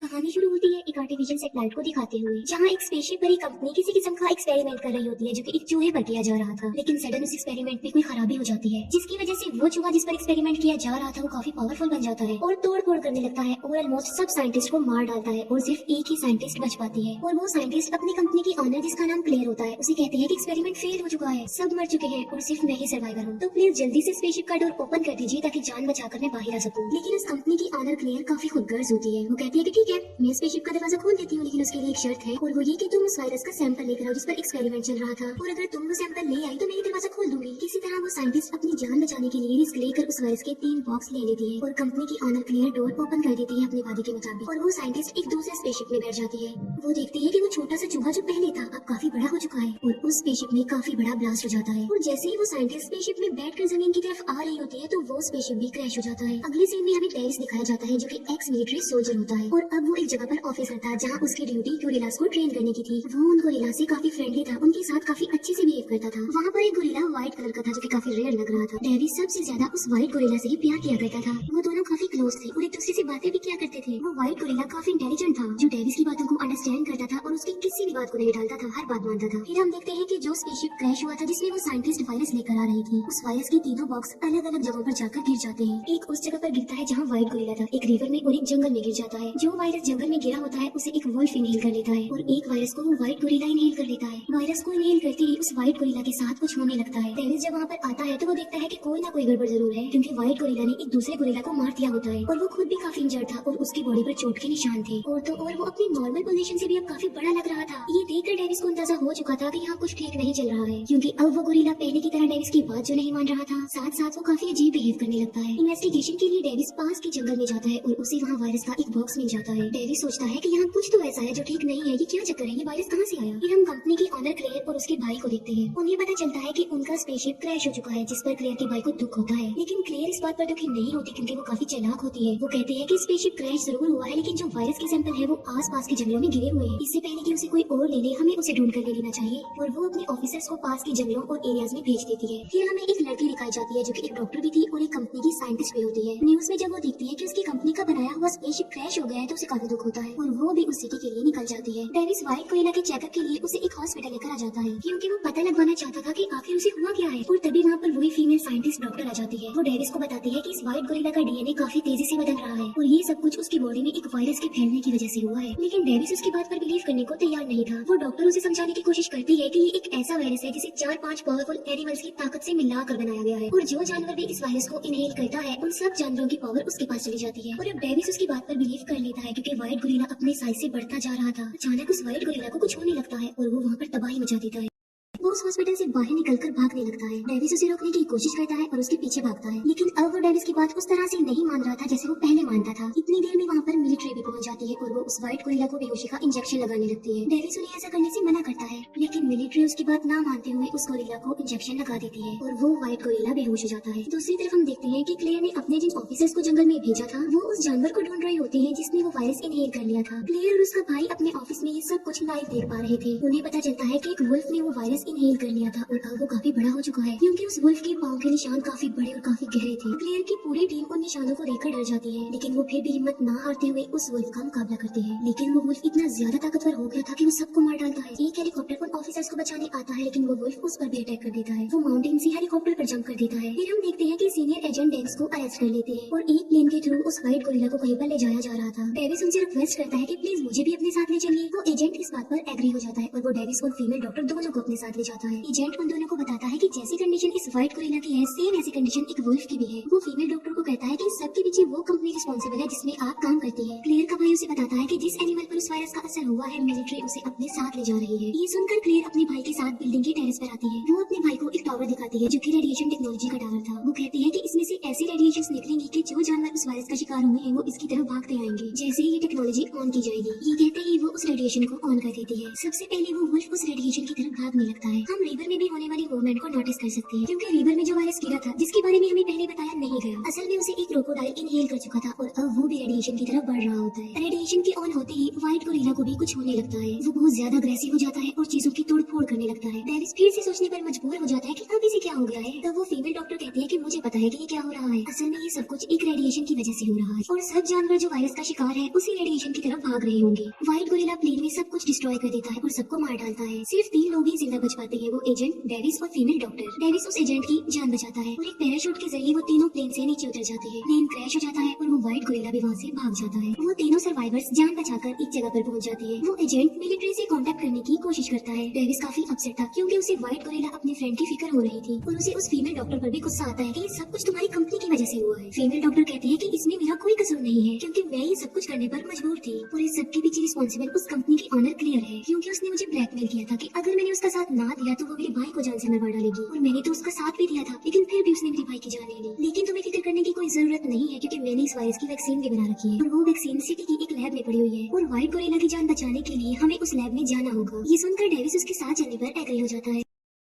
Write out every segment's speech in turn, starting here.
कहानी शुरू होती है एक आर्टिफिशियल सैटेलाइट को दिखाते हुए, जहाँ एक स्पेसशिप पर एक कंपनी किसी किस्म का एक्सपेरिमेंट कर रही होती है जो कि एक चूहे पर किया जा रहा था। लेकिन सडन उस एक्सपेरिमेंट में कोई खराबी हो जाती है, जिसकी वजह से वो चूहा जिस पर एक्सपेरिमेंट किया जा रहा था वो काफी पावरफुल बन जाता है और तोड़ फोड़ करने लगता है और ऑलमोस्ट सब साइंटिस्ट को मार डालता है और सिर्फ एक ही साइंटिस्ट बच पाती है। और वो साइंटिस्ट अपनी कंपनी की ऑनर जिसका नाम क्लेयर होता है उसे कहती है कि एक्सपेरिमेंट फेल हो चुका है, सब मर चुके हैं और सिर्फ मैं ही सर्वाइवर हूँ, तो प्लीज जल्दी से स्पेसशिप का डोर ओपन कर दीजिए ताकि जान बचाकर मैं बाहर आ सकूँ। लेकिन उस कंपनी की ऑनर क्लेयर काफी खुदगर्ज होती है। वो कहती है कि ठीक है, मैं स्पेसशिप का दरवाजा खोल देती हूँ, लेकिन उसके लिए एक शर्त है और वो ये कि तुम उस वायरस का सैंपल लेकर आओ जिस पर एक्सपेरिमेंट चल रहा था, और अगर तुम वो सैंपल ले आई तो मैं ये दरवाजा खोल दूंगी। किसी तरह वो साइंटिस्ट अपनी जान बचाने के लिए रिस्क लेकर उस वायरस के 3 बॉक्स ले लेती है और कंपनी की ऑनर क्लियर डोर ओपन कर देती है अपने वादे के मुताबिक। और वो साइंटिस्ट एक दूसरे स्पेसशिप में बैठ जाती है। वो देखती है कि वो छोटा सा चूहा जो पहले था अब काफी बड़ा हो चुका है और उस स्पेसशिप में काफी बड़ा ब्लास्ट हो जाता है। और जैसे ही वो साइंटिस्ट स्पेसशिप में बैठकर जमीन की तरफ आ रही होती है तो वो स्पेसशिप भी क्रैश हो जाता है। अगले सीन में हमें टेरिस दिखाया जाता है जो कि एक्स मिलिट्री सोल्जर होता है और अब वो एक जगह पर ऑफिसर था जहाँ उसकी ड्यूटी गोरिल्लास को ट्रेन करने की थी। वो उन गोरिल्ला से काफी फ्रेंडली था, उनके साथ काफी अच्छे से बिहेव करता था। वहाँ पर एक गोरिल्ला व्हाइट कलर का था जो कि काफी रेयर लग रहा था। डेविस सबसे ज्यादा उस व्हाइट गोरिल्ला से ही प्यार किया करता था। वो दोनों काफी क्लोज थे और एक दूसरे से बातें भी किया करते थे। वो व्हाइट गोरिल्ला काफी इंटेलिजेंट था जो डेविस की बातों को अंडरस्टैंड करता था और उसकी किसी भी बात को नहीं टालता था, हर बात मानता था। फिर हम देखते हैं कि जो स्पेसशिप क्रैश हुआ था जिसमें वो साइंटिस्ट वायरस लेकर आ रही थी, उस वायरस के तीनों बॉक्स अलग अलग जगहों पर जाकर गिर जाते हैं। एक उस जगह पर गिरता है जहाँ व्हाइट गोरिल्ला था, एक रिवर में और एक जंगल में गिर जाता है। जो वायरस जंगल में गिरा होता है उसे एक वुल्फ इनहेल कर लेता है और एक वायरस को वो व्हाइट गोरिल्ला इनहेल कर लेता है। वायरस को इनहेल करते ही उस व्हाइट गोरिल्ला के साथ कुछ होने लगता है। डेविस जब वहाँ पर आता है तो वो देखता है कि कोई ना कोई गड़बड़ जरूर है, क्योंकि व्हाइट गोरिल्ला ने एक दूसरे गोरिल्ला को मार दिया होता है और वो खुद भी काफी इंजर्ड था और उसकी बॉडी पर चोट के निशान थे। और तो और वो अपनी नॉर्मल पोजीशन से भी अब काफी बड़ा लग रहा था। ये देखकर डेविस को अंदाजा हो चुका था कि यहाँ कुछ ठीक नहीं चल रहा है, क्योंकि अब वो गोरिल्ला पहले की तरह डेविस की बात जो नहीं मान रहा था, साथ साथ वो काफी अजीब बिहेव करने लगता है। इन्वेस्टिगेशन के लिए डेविस पास के जंगल में जाता है और उसे वहाँ वायरस का एक बॉक्स मिल जाता है। डेविस सोचता है कि यहाँ कुछ तो ऐसा है जो ठीक नहीं है, ये क्या चक्कर है, ये वायरस कहाँ से आया। फिर हम कंपनी की ऑनर क्लेयर और उसके भाई को देखते हैं। उन्हें पता चलता है कि उनका स्पेसशिप क्रैश हो चुका है, जिस पर क्लेयर के भाई को दुख होता है। लेकिन क्लेयर इस बात पर दुखी नहीं होती क्योंकि वो काफी चालाक होती है। वो कहती है कि स्पेसशिप क्रैश जरूर हुआ है, लेकिन जो वायरस के सैंपल है वो आस पास के जंगलों में गिरे हुए हैं। इससे पहले कि उसे कोई और ले ले, हमें उसे ढूंढ कर ले लेना चाहिए। और वो अपने ऑफिसर्स को पास के जंगलों और एरियाज में भेज देती है। फिर हमें एक लड़की दिखाई जाती है जो कि एक डॉक्टर भी थी और एक कंपनी की साइंटिस्ट भी होती है। न्यूज में जब वो देखती है कि उसकी कंपनी का बनाया हुआ स्पेसशिप क्रैश हो गया है तो उसे काफी दुख होता है और वो भी उस सिटी के लिए निकल जाती है। डेविस व्हाइट गोरिल्ला के चेकअप के लिए उसे एक हॉस्पिटल लेकर आ जाता है, क्योंकि वो पता लगवाना चाहता था कि आखिर उसे हुआ क्या है। और तभी वहाँ पर वही फीमेल साइंटिस्ट डॉक्टर आ जाती है। वो डेविस को बताती है कि इस व्हाइट गोरिल्ला का डीएनए काफी तेजी से बदल रहा है और ये सब कुछ उसकी बॉडी में एक वायरस के फैलने की वजह से हुआ है। लेकिन डेविस उसकी बात पर बिलीव करने को तैयार नहीं था। वो डॉक्टर उसे समझाने की कोशिश करती है कि ये एक ऐसा वायरस है जिसे 4-5 पावरफुल एनिमल्स की ताकत से मिलाकर बनाया गया है और जो जानवर भी इस वायरस को इनहेल करता है उन सब जानवरों की पावर उसके पास चली जाती है। और अब डेविस उसकी बात पर बिलीव कर लेता है क्योंकि व्हाइट गोरिल्ला अपने साइज से बढ़ता जा रहा था। अचानक उस व्हाइट गोरिल्ला को कुछ होने लगता है और वो वहाँ पर तबाही मचा देता है। वो उस हॉस्पिटल से बाहर निकलकर भागने लगता है। डेविस उसे रोकने की कोशिश करता है और उसके पीछे भागता है, लेकिन अब वो डेविस की बात उस तरह से नहीं मान रहा था जैसे वो पहले मानता था। इतनी देर में वहाँ पर मिलिट्री भी पहुँच जाती है और वो उस व्हाइट गोरिल्ला को बेहोशी का इंजेक्शन लगाने लगती है। डेविस उन्हें ऐसा करने से मना करता है, लेकिन मिलिट्री उसकी बात ना मानते हुए उस गोरिल्ला को इंजेक्शन लगा देती है और वो व्हाइट गोरिल्ला बेहोश हो जाता है। दूसरी तरफ हम देखते हैं कि क्लेयर ने अपने जिन ऑफिसर्स को जंगल में भेजा था वो उस जानवर को ढूंढ रहे होते हैं जिसने वो वायरस इनहेल कर लिया था। क्लेयर और उसका भाई अपने ऑफिस में ये सब कुछ लाइव देख पा रहे थे। उन्हें पता चलता है कि एक वुल्फ ने वो वायरस इनहेल कर लिया था और अब वो काफी बड़ा हो चुका है, क्योंकि उस वुल्फ के पाँव के निशान काफी बड़े और काफी गहरे थे। क्लेयर की पूरी टीम उन निशानों को देखकर डर जाती है, लेकिन वो फिर भी हिम्मत ना हारते हुए उस वुल्फ का मुकाबला करते हैं। लेकिन वो वुल्फ इतना ज्यादा ताकतवर हो गया था कि वो सबको मार डालता है। एक हेलीकॉप्टर उन ऑफिसर्स को बचाने आता है, लेकिन वो वुल्फ उस पर भी अटैक कर देता है। वो माउंटेन से हेलीकॉप्टर पर जंप कर देता है। फिर हम देखते हैं कि सीनियर एजेंट डेविस को अरेस्ट कर लेते हैं और एक प्लेन के थ्रू उस व्हाइट गोरिल्ला को कहीं पर ले जाया जा रहा था। डेविस उनसे रिक्वेस्ट करता है कि प्लीज मुझे भी अपने साथ ले चलिए। वो एजेंट इस बात पर एग्री हो जाता है और वो डेविस और फीमेल डॉक्टर दोनों को अपने साथ ले जाता है। एजेंट उन दोनों को बताता है कि जैसी कंडीशन इस व्हाइट गोरिल्ला की है सेम ऐसी कंडीशन एक वुल्फ की भी है। वो फीमेल डॉक्टर को कहता है कि सबके पीछे वो कंपनी रिस्पॉन्सिबल है जिसमें आप काम करती है। क्लेयर का भाई उसे बताता है कि जिस एनिमल पर उस वायरस का असर हुआ है मिलिट्री उसे अपने साथ ले जा रही है। ये सुनकर क्लेयर अपने भाई के साथ बिल्डिंग के टेरेस पर आती है। वो अपने भाई को एक टावर दिखाती है जो कि रेडिएशन टेक्नोलॉजी का टावर था। वो कहती है कि इसमें से ऐसी रेडिएशन निकलेंगी कि जो जानवर उस वायरस का शिकार हुए हैं वो इसकी तरफ भागते आएंगे जैसे ही ये टेक्नोलॉजी ऑन की जाएगी। ये कहते ही वो उस रेडिएशन को ऑन कर देती है। सबसे पहले वो वुल्फ उस रेडिएशन की तरफ भागने लगता है। हम रिवर में भी होने वाली मूवमेंट को नोटिस कर सकते हैं, क्योंकि रिवर में जो वायरस गिरा था जिसके बारे में हमें पहले बताया नहीं गया, असल में उसे एक क्रोकोडाइल इनहेल कर चुका था और अब वो भी रेडिएशन की तरफ बढ़ रहा होता है। रेडिएशन के ऑन होते ही व्हाइट गोरिल्ला को भी कुछ होने लगता है। वो बहुत ज्यादा अग्रेसिव हो जाता है और चीजों की तोड़फोड़ करने लगता है। डेविस फिर से सोचने पर मजबूर हो जाता है कि अब इसे क्या हो गया है। तब वो फीमेल डॉक्टर कहती है कि मुझे पता है कि ये क्या हो रहा है। असल में ये सब कुछ एक रेडिएशन की वजह से हो रहा है और सब जानवर जो वायरस का शिकार है उसी रेडिएशन की तरफ भाग रहे होंगे। व्हाइट गोरिल्ला प्लेन में सब कुछ डिस्ट्रॉय कर देता है और सबको मार डालता है। सिर्फ 3 लोग ही जिंदा बच पाते हैं, वो एजेंट, डेविस और फीमेल डॉक्टर। डेविस उस एजेंट की जान बचाता है और एक पैराशूट के जरिए वो तीनों प्लेन से नीचे उतर जाते हैं। प्लेन क्रैश हो जाता है और वो व्हाइट गोरिल्ला भी वहाँ से भाग जाता है। वो तीनों सर्वाइवर्स जान बचाकर एक जगह पर पहुंच जाते हैं। वो एजेंट मिलिट्री से कांटेक्ट करने की कोशिश करता है। डेविस काफी अपसेट था क्योंकि उसे व्हाइट गोरिल्ला अपने फ्रेंड की फिक्र हो रही थी और उसे उस फीमेल डॉक्टर पर भी गुस्सा आता है कि ये सब कुछ तुम्हारी कंपनी की वजह से हुआ है। फीमेल डॉक्टर कहती है कि इसमें मेरा कोई कसूर नहीं है क्योंकि मैं ये सब कुछ करने पर मजबूर थी और इस सब के पीछे रिस्पॉन्सिबल उस कंपनी की ऑनर क्लियर है क्योंकि उसने मुझे ब्लैकमेल किया था कि अगर मैंने उसका साथ ना दिया तो वो मेरे भाई को जान से मरवा डालेगी और मैंने तो उसका साथ भी दिया था लेकिन फिर भी उसने मेरे भाई की जान ले ली। लेकिन तुम्हें फिक्र करने की कोई जरूरत नहीं है क्योंकि मैंने इस वायरस की वैक्सीन भी बना रखी है और वो वैक्सीन सिटी की एक लैब में पड़ी हुई है और व्हाइट गोरिल्ला की जान बचाने के लिए हमें उस लैब में जाना होगा। ये सुनकर डेविस उसके साथ जाने पर एग्री हो जाता है।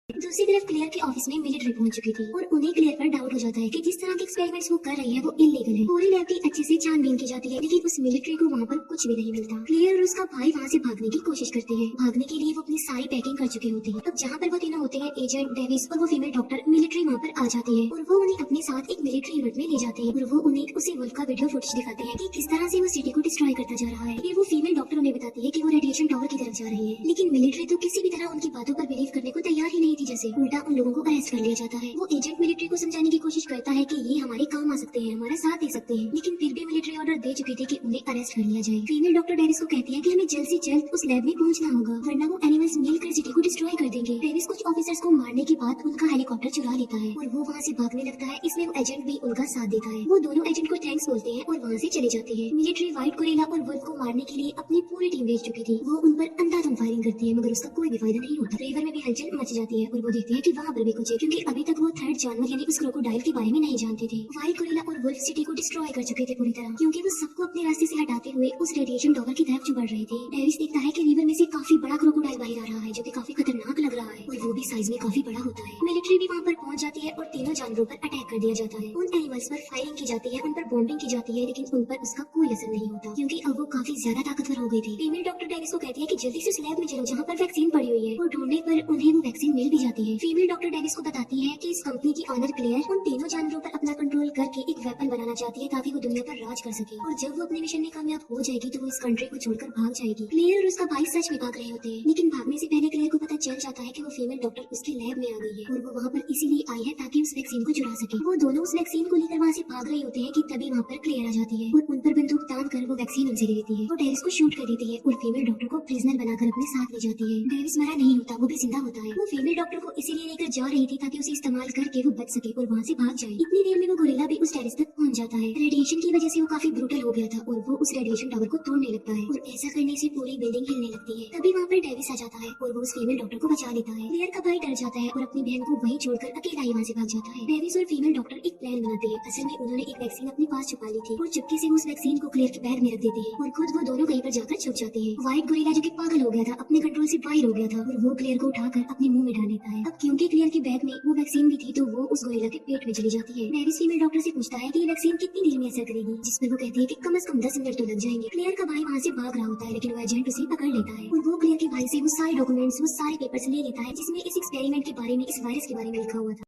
दूसरी तरफ क्लियर के ऑफिस में मिलिट्री पहुंच चुकी थी और उन्हें क्लियर पर डाउट हो जाता है कि जिस तरह के एक्सपेरिमेंट्स वो कर रही है वो इलीगल है। पूरी लैब की अच्छे से छानबीन की जाती है लेकिन उस मिलिट्री को वहाँ पर कुछ भी नहीं मिलता। क्लियर और उसका भाई वहाँ से भागने की कोशिश करते हैं। भागने के लिए वो अपनी सारी पैकिंग कर चुके होते हैं। अब जहाँ पर वो तीनों होते हैं, एजेंट, डेविस और वो फीमेल डॉक्टर, मिलिट्री वहाँ पर आ जाती है और वो उन्हें अपने साथ एक मिलिट्री यूनिट में ले जाते हैं और वो उन्हें उसी वुल्फ का वीडियो फुटेज दिखाते हैं कि किस तरह से वो सिटी को डिस्ट्रॉय करता जा रहा है। फिर वो फीमेल डॉक्टर उन्हें बताती है कि वो रेडिएशन टावर की तरफ जा रही है लेकिन मिलिट्री तो किसी भी तरह उनकी बातों पर बिलीव करने को तैयार ही नहीं थी। जैसे उल्टा उन लोगों को अरेस्ट कर लिया जाता है। वो एजेंट मिलिट्री को समझाने की कोशिश करता है कि ये हमारे काम आ सकते हैं, हमारा साथ दे सकते हैं, लेकिन फिर भी मिलिट्री ऑर्डर दे चुकी थी कि उन्हें अरेस्ट कर लिया जाए। फीमेल डॉक्टर डेविस को कहती है कि हमें जल्द से जल्द उस लैब में पहुंचना होगा वरना वो एनिमल्स मिलकर सिटी को डिस्ट्रॉय कर देंगे। डेविस कुछ ऑफिसर्स को मारने के बाद उनका हेलीकॉप्टर चुरा लेता है और वो वहाँ से भागने लगता है। इसमें वो एजेंट भी उनका साथ देता है। वो दोनों एजेंट को थैंक्स बोलते हैं और वहाँ से चले जाते हैं। मिलिट्री व्हाइट गोरिल्ला और वुल्फ को मारने के लिए अपनी पूरी टीम भेज चुकी थी। वो उन पर अंधाधुंध फायरिंग करती है मगर उसका कोई भी फायदा नहीं होता। रिवर में भी हलचल मच जाती है और वो देखते हैं कि वहाँ पर भी कुछ है क्योंकि अभी तक वो थर्ड जानवर यानी उस क्रोकोडाइल के बारे में नहीं जानते थे। व्हाइट गोरिल्ला और वुल्फ सिटी को डिस्ट्रॉय कर चुके थे पूरी तरह क्योंकि वो सबको अपने रास्ते से हटाते हुए उस रेडिएशन टावर की तरफ बढ़ रहे थे। डेविस देखता है कि रिवर में से काफी बड़ा क्रोकोडाइल बाहर आ रहा है जो कि काफी खतरनाक लग रहा है और वो भी साइज में काफी बड़ा होता है। मिलिट्री भी वहाँ पर पहुंच जाती है और तीनों जानवरों पर अटैक कर दिया जाता है। उन एनिमल्स पर फायरिंग की जाती है, उन पर बॉम्बिंग की जाती है लेकिन उन पर उसका कोई असर नहीं होता क्योंकि अब वो काफी ज्यादा ताकतवर हो गई थी। फीमेल डॉक्टर डेविस को कहती है कि जल्दी से उस लैब में चलो जहाँ पर वैक्सीन पड़ी हुई है और ढूंढने पर उन्हें वो वैक्सीन मिल भी जाती है। फीमेल डॉक्टर डेविस को बताती है कि इस कंपनी की ऑनर क्लियर उन तीनों जानवरों पर अपना कंट्रोल करके एक वेपन बनाना चाहती है ताकि वो दुनिया पर राज कर सके और जब वो अपने मिशन में कामयाब हो जाएगी तो वो इस कंट्री को छोड़कर भाग जाएगी। क्लियर और उसका भाई सच में भाग रहे होते हैं लेकिन भागने से पहले क्लियर को पता चल जाता है कि वो फीमेल डॉक्टर उसकी लैब में आ गई है और वो वहाँ पर इसीलिए आई है ताकि उस वैक्सीन को चुरा सके। वो दोनों उस वैक्सीन को लेकर वहाँ से भाग रहे होते हैं कि तभी वहाँ पर क्लियर आ जाती है और उन पर बंदूक तान कर वो वैक्सीन उनसे ले लेती है। वो डेविस को शूट कर देती है और फीमेल डॉक्टर को प्रिजनर बनाकर अपने साथ ले जाती है। डेविस मरा नहीं होता, वो भी जिंदा होता है। वो फीमेल डॉक्टर को इसीलिए लेकर जा रही थी ताकि उसे इस्तेमाल करके वो बच सके और वहाँ से भाग जाए। इतनी देर में वो गोरिल्ला भी उस टेरेस तक पहुंच जाता है। रेडिएशन की वजह से वो काफी ब्रूटल हो गया था और वो उस रेडिएशन टावर को तोड़ने लगता है और ऐसा करने से पूरी बिल्डिंग हिलने लगती है। तभी वहाँ पर डेविस आ जाता है और वो उस फीमेल डॉक्टर को बचा लेता है। क्लियर का भाई डर जाता है और अपनी बहन को वहीं छोड़कर अकेला ही वहाँ से भाग जाता है। डेविस और फीमेल डॉक्टर एक प्लान बनाते हैं। असल में उन्होंने एक वैक्सीन अपने पास छुपा ली थी और चुपके से उस वैक्सीन को क्लियर के बैग में रख देते हैं और खुद वो दोनों कहीं पर जाकर छुप जाते हैं। व्हाइट गोरिल्ला जो कि पागल हो गया था, अपने कंट्रोल से बाहर हो गया था और वो क्लियर को उठाकर अपने मुंह में डाल लेता है। अब क्योंकि क्लियर के बैग में वो वैक्सीन भी थी तो वो उस गोरिल्ला के पेट में चली जाती है। डेविस फीमेल डॉक्टर से पूछता है कि ये वैक्सीन कितनी देर में असर करेगी, जिस पर वो कहती है कि कम से कम 10 मिनट तो लग जाएंगे। क्लियर का भाई वहाँ से भाग रहा होता है लेकिन वो एजेंट उसे पकड़ लेता है और वो क्लियर के भाई से वो सारे डॉक्यूमेंट्स, वो सारे पेपर्स ले लेता है जिसमें इस एक्सपेरिमेंट के बारे में, इस वायरस के बारे में लिखा हुआ था।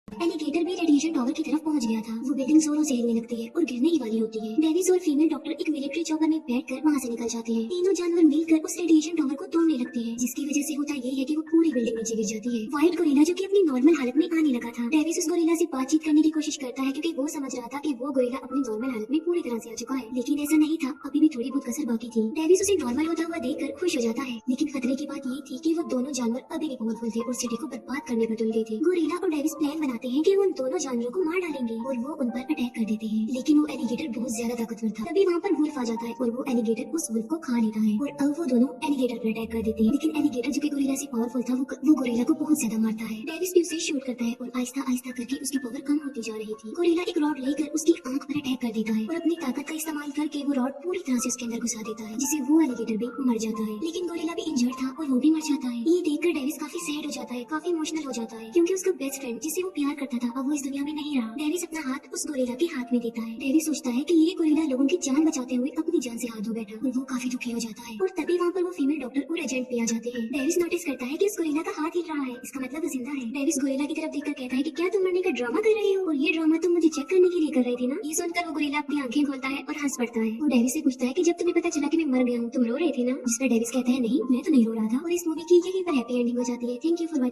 एलिगेटर भी रेडिएशन टावर की तरफ पहुंच गया था। वो बिल्डिंग जोरों से हिलने लगती है और गिरने ही वाली होती है। डेविस और फीमेल डॉक्टर एक मिलिट्री चॉपर में बैठकर वहां से निकल जाते हैं। तीनों जानवर मिलकर उस रेडिएशन टावर को तोड़ने लगते हैं जिसकी वजह से होता ये है कि वो पूरी बिल्डिंग नीचे गिर जाती है। व्हाइट गोरिल्ला जो कि अपनी नॉर्मल हालत में आने लगा था, डेविस उस गोरिल्ला से बातचीत करने की कोशिश करता है क्योंकि वो समझ रहा था कि वो गोरिल्ला अपनी नॉर्मल हालत में पूरी तरह से आ चुका है, लेकिन ऐसा नहीं था, अभी भी थोड़ी बहुत कसर बाकी थी। डेविस उसे नॉर्मल होता हुआ देखकर खुश हो जाता है लेकिन खतरे की बात ये थी कि वो दोनों जानवर अभी भी पावरफुल थे और सिटी को बर्बाद करने पर तुल गए थे। गोरिल्ला और डेविस प्लान बनाते हैं कि वो उन दोनों जानवरों को मार डालेंगे और वो उन पर अटैक कर देते हैं लेकिन वो एलिगेटर बहुत ज्यादा ताकतवर था। तभी वहाँ पर वुल्फ आ जाता है और वो एलिगेटर उस वुल्फ को खा लेता है और अब वो दोनों एलिगेटर पर अटैक कर देते हैं लेकिन एलिगेटर जो कि गोरिल्ला से पावरफुल था वो गोरिल्ला को बहुत ज्यादा मारता है। डेविस भी उसे शूट करता है और आहिस्ता आहिस्ता करके उसकी पावर कम होती जा रही थी। गोरिल्ला एक रॉड लेकर उसकी आंख पर अटैक कर देता है और अपनी ताकत का इस्तेमाल करके वो रॉड पूरी तरह से उसके अंदर घुसा देता है जिससे वो एलिगेटर भी मर जाता है लेकिन गोरिल्ला भी इंजर्ड था और वो भी मर जाता है। ये देखकर डेविस काफी सैड हो जाता है, काफी इमोशनल हो जाता है क्योंकि उसका बेस्ट फ्रेंड जिसे वो प्यार प्यार करता था अब वो इस दुनिया में नहीं रहा। डेविस अपना हाथ उस गोरिल्ला के हाथ में देता है। डेविस सोचता है कि ये गोरिल्ला लोगों की जान बचाते हुए अपनी जान से हाथ धो बैठा और वो काफी दुखी हो जाता है। और तभी वहाँ पर वो फीमेल डॉक्टर और एजेंट भी आ जाते हैं। डेविस नोटिस करता है कि उस गोरिल्ला का हाथ हिल रहा है, इसका मतलब वो जिंदा है। डेविस गोरिल्ला की तरफ देखकर कहता है कि क्या तुम मरने का ड्रामा कर रही हो, और ये ड्रामा तुम मुझे चेक करने के लिए कर रही थी ना। ये सुनकर वो गोरिल्ला अपनी आंखें खोलता है और हंस पड़ता है और डेविस से पूछता है कि जब तुम्हें पता चला कि मैं मर गया हूँ तुम रो रहे थे ना। जिस पर डेविस कहता है नहीं मैं तो नहीं रो रहा था। और इस मूवी की यहीं पर हैप्पी एंडिंग हो जाती है। Thank you for watching.